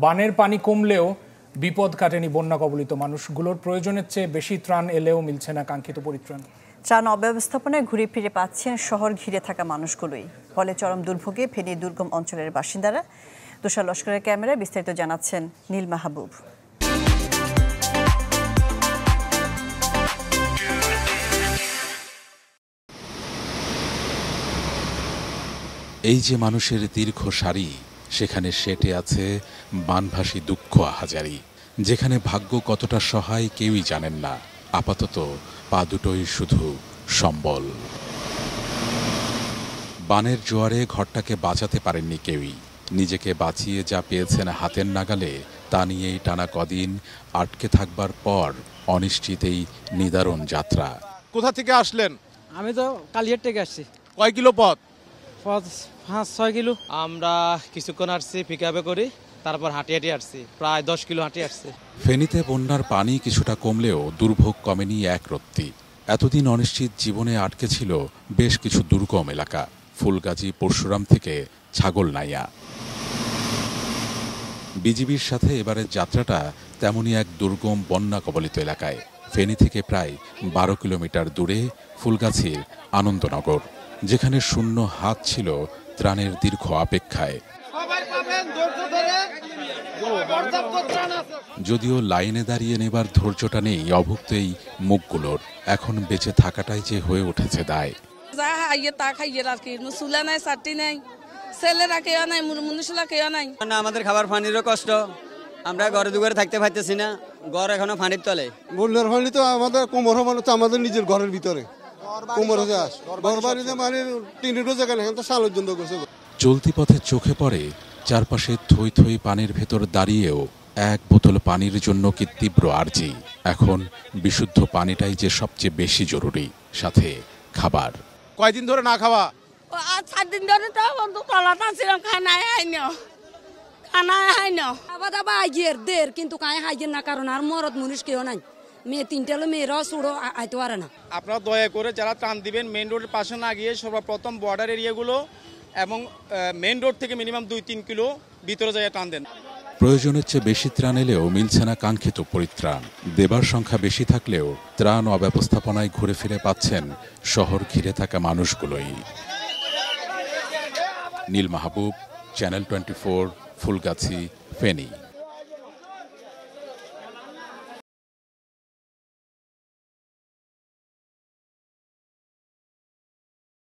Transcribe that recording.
বানের পানি কমলেও বিপদ কাটেনি বন্যা কবলিত মানুষগুলোর। প্রয়োজনের চেয়ে বেশি ত্রাণ এলেও মিলছে না কাঙ্ক্ষিত পরিত্রাণ। ত্রাণ অব্যবস্থাপনায় ঘুরে ফিরে পাচ্ছেন শহর ঘিরে থাকা মানুষগুলোই। ফলে চরম দুর্ভোগে ফেনী দুর্গম অঞ্চলের বাসিন্দারা। তুষার লস্করের ক্যামেরায় বিস্তারিত জানাচ্ছেন নীল মাহবুব। এই যে মানুষের দীর্ঘ সারি, সেখানে সেটে আছে বানভাসী দুঃখ আহাজারি। যেখানে ভাগ্য কতটা সহায় কেউই জানেন না। আপাতত পা দুটোই শুধু সম্বল। বানের জোয়ারে ঘরটাকে বাঁচাতে পারেননি কেউই। নিজেকে বাঁচিয়ে যা পেয়েছেন হাতের নাগালে, তা নিয়েই টানা কদিন আটকে থাকবার পর অনিশ্চিত এই নিদারুণ যাত্রা। কোথা থেকে আসলেন? আমি তো কালিয়ার থেকে আসছি। কয় কিলো পথ? 5-6 কিলো। আমরা কিছুক্ষণ আসছি পিকআপে করি, তারপর হাঁটি হাঁটি আসছি, প্রায় 10 কিলো হাঁটি আসছি। ফেনীতে বন্যার পানি কিছুটা কমলেও দুর্ভোগ কমেনি এক রত্তি। এতদিন অনিশ্চিত জীবনে আটকে ছিল বেশ কিছু দুর্গম এলাকা, ফুলগাজী পরশুরাম থেকে ছাগলনাইয়া। বিজিবির সাথে এবারের যাত্রাটা তেমনই এক দুর্গম বন্যা কবলিত এলাকায়। ফেনী থেকে প্রায় 12 কিলোমিটার দূরে ফুলগাছির আনন্দনগর, যেখানে শূন্য হাত ছিল ত্রাণের দীর্ঘ অপেক্ষায়। যদিও লাইনে দাঁড়িয়ে নেবার ধৈর্যটা নেই অভুক্ত এই মুখগুলোর। এখন বেঁচে থাকাটাই যে হয়ে উঠেছে দায়। আমাদের খাবার পানিরও কষ্ট, আমরা ঘরে দুঘরে থাকতে পারতেছি না। ঘর এখনো পানির তলে। বন্যার পানি তো আমাদের কোমর মানে তো আমাদের নিজের ঘরের ভিতরে চলতি পথে চোখে পড়ে চারপাশে থই থই পানির ভেতর দাঁড়িয়েও এক বোতল পানির জন্য কি তীব্র আর্জি। এখন বিশুদ্ধ পানিটাই যে সবচেয়ে বেশি জরুরি, সাথে খাবার। কয়দিন ধরে না খাওয়া? 7 দিন ধরে তো তলাটা ছিলাম, খানায় হাইন আবার আবার আইয়ের দের, কিন্তু কায় হাইয়ের না, কারণ আর মরদ মনুষ কেউ নাই। মেয়ে 3টা হলো, মেয়েরাও সুড়ো আইতে পারে না। আপনারা দয়া করে যারা ত্রাণ দিবেন মেইন রোডের পাশে না গিয়ে সর্বপ্রথম বর্ডার এরিয়াগুলো এবং মেইন রোড থেকে মিনিমাম 2-3 কিলো ভিতরে যায় ত্রাণ দেন। প্রয়োজনের চেয়ে বেশি ত্রাণ এলেও মিলছে না কাঙ্ক্ষিত পরিত্রাণ। দেবার সংখ্যা বেশি থাকলেও ত্রাণ অব্যবস্থাপনায় ঘুরে ফিরে পাচ্ছেন শহর ঘিরে থাকা মানুষগুলোই। নীল মাহবুব, চ্যানেল 24, ফুলগাছি, ফেনী।